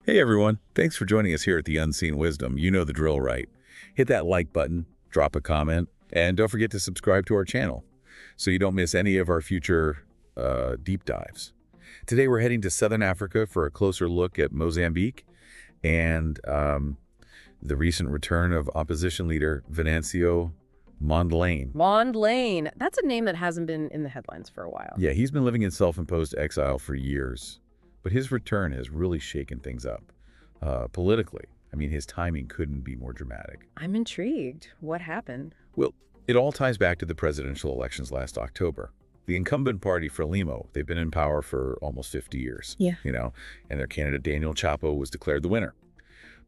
Hey everyone, thanks for joining us here at the Unseen Wisdom. You know the drill, right? Hit that like button, drop a comment, and don't forget to subscribe to our channel so you don't miss any of our future deep dives. Today we're heading to Southern Africa for a closer look at Mozambique and the recent return of opposition leader Venancio Mondlane. Mondlane. That's a name that hasn't been in the headlines for a while. Yeah, he's been living in self-imposed exile for years, but his return has really shaken things up politically. I mean, his timing couldn't be more dramatic. I'm intrigued. What happened? Well, it all ties back to the presidential elections last October. The incumbent party, Frelimo, they've been in power for almost 50 years. Yeah. And their candidate, Daniel Chapo, was declared the winner.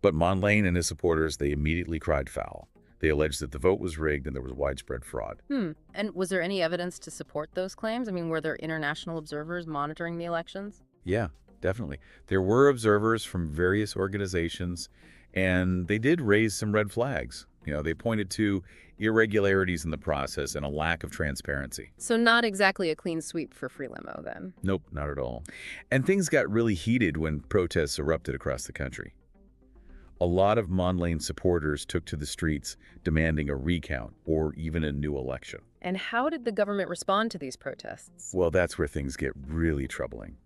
But Mondlane and his supporters, they immediately cried foul. They alleged that the vote was rigged and there was widespread fraud. And was there any evidence to support those claims? I mean, were there international observers monitoring the elections? Yeah, definitely. There were observers from various organizations, and they did raise some red flags. They pointed to irregularities in the process and a lack of transparency. So not exactly a clean sweep for Frelimo, then. Nope, not at all. And things got really heated when protests erupted across the country. A lot of Mondlane supporters took to the streets demanding a recount or even a new election. And how did the government respond to these protests? Well, that's where things get really troubling.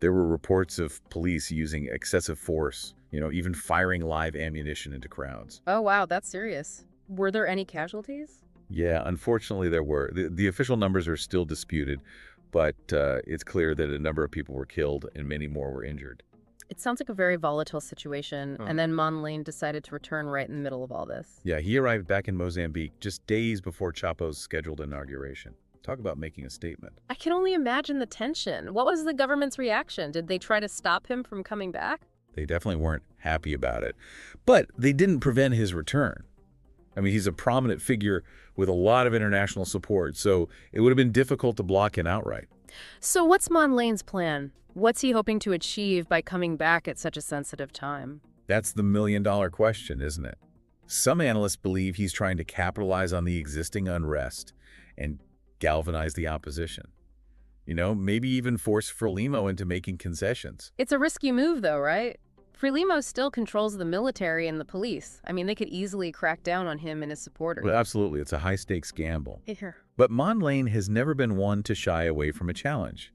There were reports of police using excessive force, even firing live ammunition into crowds. Oh, wow, that's serious. Were there any casualties? Yeah, unfortunately there were. The official numbers are still disputed, but it's clear that a number of people were killed and many more were injured. It sounds like a very volatile situation, and then Mondlane decided to return right in the middle of all this. Yeah, he arrived back in Mozambique just days before Chapo's scheduled inauguration. Talk about making a statement. I can only imagine the tension. What was the government's reaction? Did they try to stop him from coming back? They definitely weren't happy about it, but they didn't prevent his return. I mean, he's a prominent figure with a lot of international support, so it would have been difficult to block him outright. So what's Mondlane's plan? What's he hoping to achieve by coming back at such a sensitive time? That's the million-dollar question, isn't it? Some analysts believe he's trying to capitalize on the existing unrest and galvanize the opposition. Maybe even force Frelimo into making concessions. It's a risky move, though, right? Frelimo still controls the military and the police. I mean, they could easily crack down on him and his supporters. Well, absolutely. It's a high-stakes gamble. Here. But Mondlane has never been one to shy away from a challenge.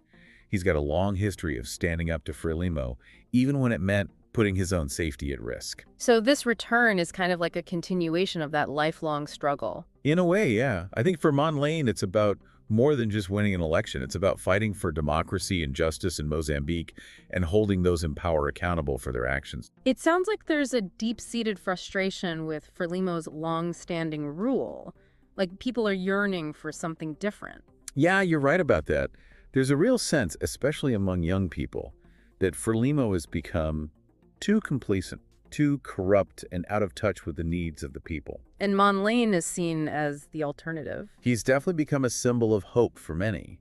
He's got a long history of standing up to Frelimo, even when it meant putting his own safety at risk. So this return is kind of like a continuation of that lifelong struggle. In a way, yeah. I think for Mondlane, it's about more than just winning an election. It's about fighting for democracy and justice in Mozambique and holding those in power accountable for their actions. It sounds like there's a deep-seated frustration with Frelimo's long-standing rule. Like people are yearning for something different. Yeah, you're right about that. There's a real sense, especially among young people, that Frelimo has become too complacent, too corrupt, and out of touch with the needs of the people. And Mondlane is seen as the alternative. He's definitely become a symbol of hope for many.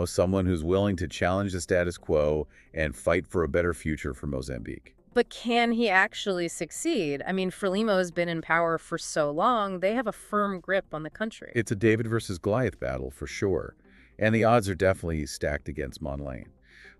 Someone who's willing to challenge the status quo and fight for a better future for Mozambique. But can he actually succeed? I mean, Frelimo has been in power for so long, they have a firm grip on the country. It's a David versus Goliath battle for sure, and the odds are definitely stacked against Mondlane.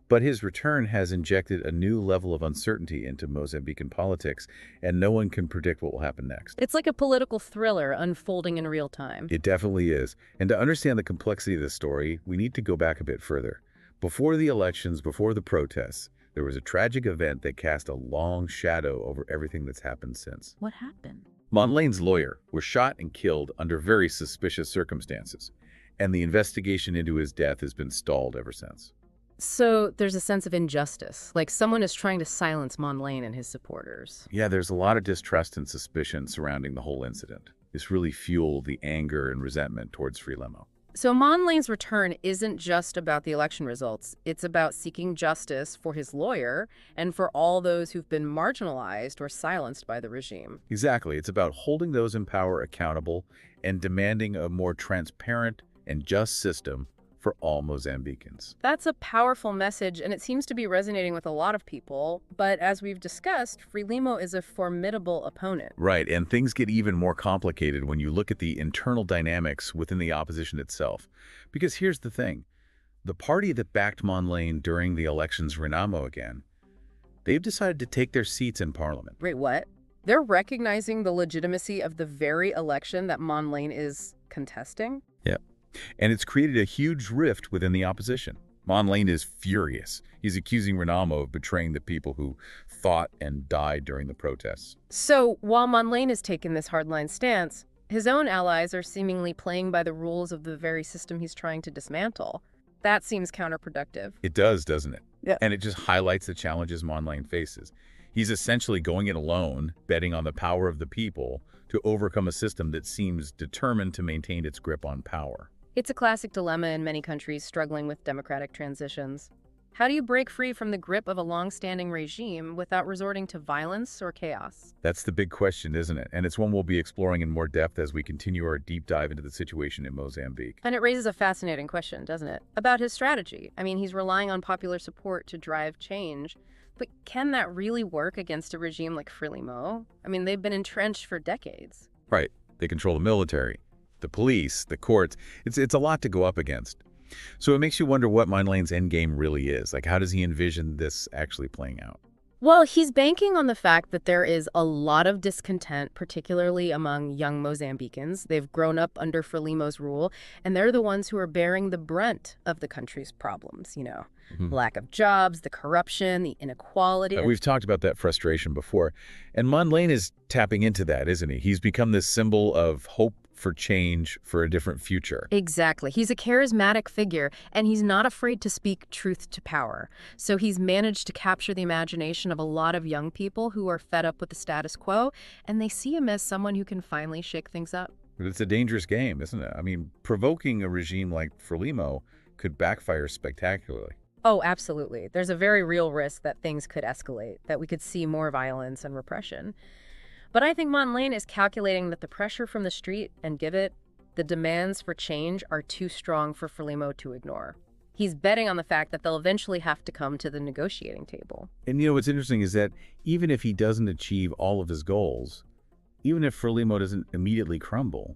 But his return has injected a new level of uncertainty into Mozambican politics, and no one can predict what will happen next. It's like a political thriller unfolding in real time. It definitely is. And to understand the complexity of this story, we need to go back a bit further. Before the elections, before the protests, there was a tragic event that cast a long shadow over everything that's happened since. What happened? Mondlane's lawyer was shot and killed under very suspicious circumstances, and the investigation into his death has been stalled ever since. So there's a sense of injustice, like someone is trying to silence Mondlane and his supporters. Yeah, there's a lot of distrust and suspicion surrounding the whole incident. This really fueled the anger and resentment towards Frelimo. So Mondlane's return isn't just about the election results. It's about seeking justice for his lawyer and for all those who've been marginalized or silenced by the regime. Exactly. It's about holding those in power accountable and demanding a more transparent and just system for all Mozambicans. That's a powerful message, and it seems to be resonating with a lot of people. But as we've discussed, Frelimo is a formidable opponent. Right, and things get even more complicated when you look at the internal dynamics within the opposition itself. Because here's the thing. The party that backed Mondlane during the elections, Renamo again, they've decided to take their seats in parliament. Wait, what? They're recognizing the legitimacy of the very election that Mondlane is contesting? Yeah. And it's created a huge rift within the opposition. Mondlane is furious. He's accusing Renamo of betraying the people who fought and died during the protests. So, while Mondlane has taken this hardline stance, his own allies are seemingly playing by the rules of the very system he's trying to dismantle. That seems counterproductive. It does, doesn't it? Yeah. And it just highlights the challenges Mondlane faces. He's essentially going it alone, betting on the power of the people to overcome a system that seems determined to maintain its grip on power. It's a classic dilemma in many countries struggling with democratic transitions. How do you break free from the grip of a long-standing regime without resorting to violence or chaos? That's the big question, isn't it? And it's one we'll be exploring in more depth as we continue our deep dive into the situation in Mozambique. And it raises a fascinating question, doesn't it? About his strategy. I mean, he's relying on popular support to drive change, but can that really work against a regime like Frelimo? I mean, they've been entrenched for decades. Right. They control the military, the police, the courts. It's a lot to go up against. So it makes you wonder what Mondlane's endgame really is. Like, how does he envision this actually playing out? Well, he's banking on the fact that there is a lot of discontent, particularly among young Mozambicans. They've grown up under Frelimo's rule, and they're the ones who are bearing the brunt of the country's problems, lack of jobs, the corruption, the inequality. We've talked about that frustration before. And Mondlane is tapping into that, isn't he? He's become this symbol of hope for change, for a different future. Exactly. He's a charismatic figure, and he's not afraid to speak truth to power. So he's managed to capture the imagination of a lot of young people who are fed up with the status quo, and they see him as someone who can finally shake things up. But it's a dangerous game, isn't it? I mean, provoking a regime like Frelimo could backfire spectacularly. Oh, absolutely. There's a very real risk that things could escalate, that we could see more violence and repression. But I think Mondlane is calculating that the pressure from the street and the demands for change are too strong for Frelimo to ignore. He's betting on the fact that they'll eventually have to come to the negotiating table. And what's interesting is that even if he doesn't achieve all of his goals, even if Frelimo doesn't immediately crumble,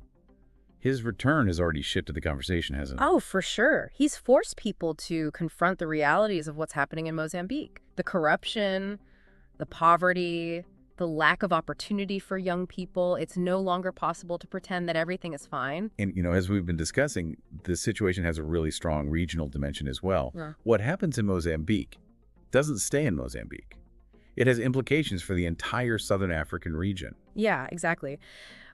his return has already shifted the conversation, hasn't it? Oh, for sure. He's forced people to confront the realities of what's happening in Mozambique. The corruption, the poverty, the lack of opportunity for young people. It's no longer possible to pretend that everything is fine. And, as we've been discussing, the situation has a really strong regional dimension as well. Yeah. What happens in Mozambique doesn't stay in Mozambique. It has implications for the entire Southern African region. Yeah, exactly.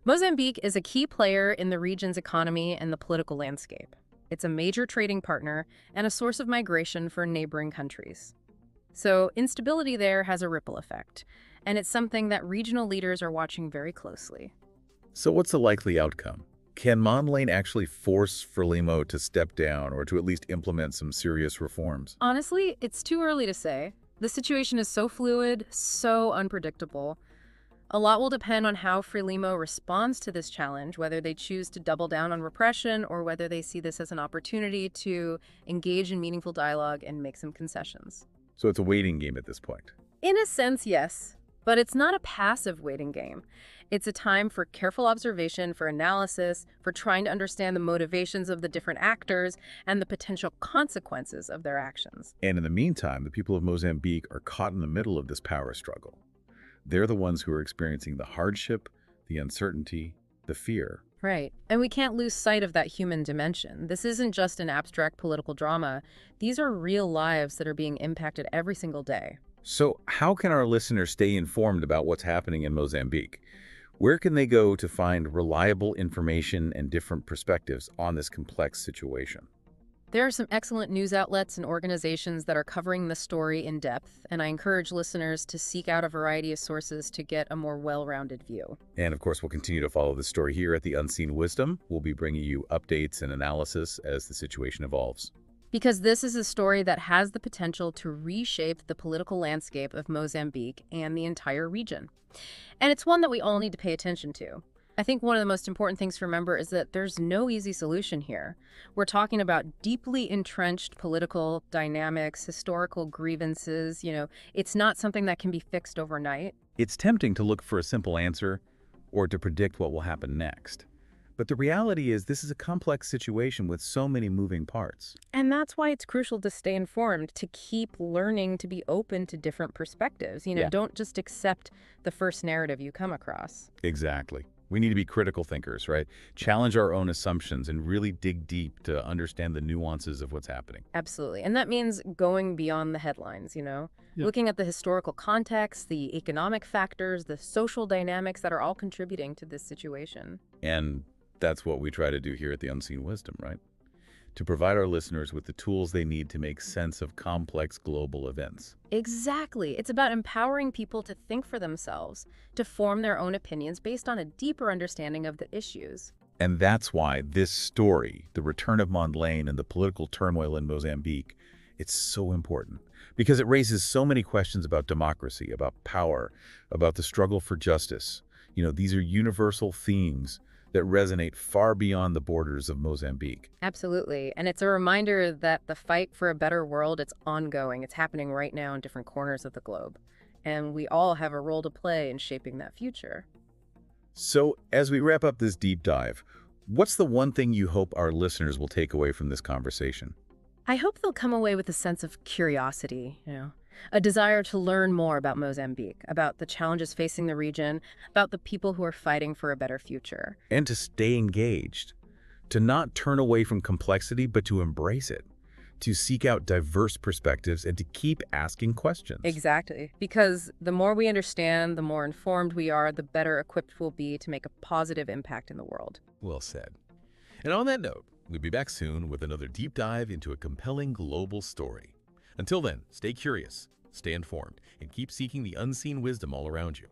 Mozambique is a key player in the region's economy and the political landscape. It's a major trading partner and a source of migration for neighboring countries. So instability there has a ripple effect, and it's something that regional leaders are watching very closely. So what's the likely outcome? Can Mondlane actually force Frelimo to step down or to at least implement some serious reforms? Honestly, it's too early to say. The situation is so fluid, so unpredictable. A lot will depend on how Frelimo responds to this challenge, whether they choose to double down on repression or whether they see this as an opportunity to engage in meaningful dialogue and make some concessions. So it's a waiting game at this point. In a sense, yes. But it's not a passive waiting game. It's a time for careful observation, for analysis, for trying to understand the motivations of the different actors and the potential consequences of their actions. And in the meantime, the people of Mozambique are caught in the middle of this power struggle. They're the ones who are experiencing the hardship, the uncertainty, the fear. Right. And we can't lose sight of that human dimension. This isn't just an abstract political drama. These are real lives that are being impacted every single day. So how can our listeners stay informed about what's happening in Mozambique? Where can they go to find reliable information and different perspectives on this complex situation? There are some excellent news outlets and organizations that are covering the story in depth, and I encourage listeners to seek out a variety of sources to get a more well-rounded view. And of course, we'll continue to follow this story here at The Unseen Wisdom. We'll be bringing you updates and analysis as the situation evolves. Because this is a story that has the potential to reshape the political landscape of Mozambique and the entire region. And it's one that we all need to pay attention to. I think one of the most important things to remember is that there's no easy solution here. We're talking about deeply entrenched political dynamics, historical grievances. It's not something that can be fixed overnight. It's tempting to look for a simple answer or to predict what will happen next. But the reality is this is a complex situation with so many moving parts. And that's why it's crucial to stay informed, to keep learning, to be open to different perspectives. Yeah. Don't just accept the first narrative you come across. Exactly. We need to be critical thinkers, right? Challenge our own assumptions and really dig deep to understand the nuances of what's happening. Absolutely. And that means going beyond the headlines. Yeah. Looking at the historical context, the economic factors, the social dynamics that are all contributing to this situation. And that's what we try to do here at the Unseen Wisdom, right? To provide our listeners with the tools they need to make sense of complex global events. Exactly. It's about empowering people to think for themselves, to form their own opinions based on a deeper understanding of the issues. And that's why this story, the return of Mondlane and the political turmoil in Mozambique, it's so important because it raises so many questions about democracy, about power, about the struggle for justice. These are universal themes that resonate far beyond the borders of Mozambique. Absolutely. And it's a reminder that the fight for a better world, it's ongoing. It's happening right now in different corners of the globe. And we all have a role to play in shaping that future. So, as we wrap up this deep dive, what's the one thing you hope our listeners will take away from this conversation? I hope they'll come away with a sense of curiosity, a desire to learn more about Mozambique, about the challenges facing the region, about the people who are fighting for a better future. And to stay engaged, to not turn away from complexity, but to embrace it, to seek out diverse perspectives and to keep asking questions. Exactly. Because the more we understand, the more informed we are, the better equipped we'll be to make a positive impact in the world. Well said. And on that note, we'll be back soon with another deep dive into a compelling global story. Until then, stay curious, stay informed, and keep seeking the unseen wisdom all around you.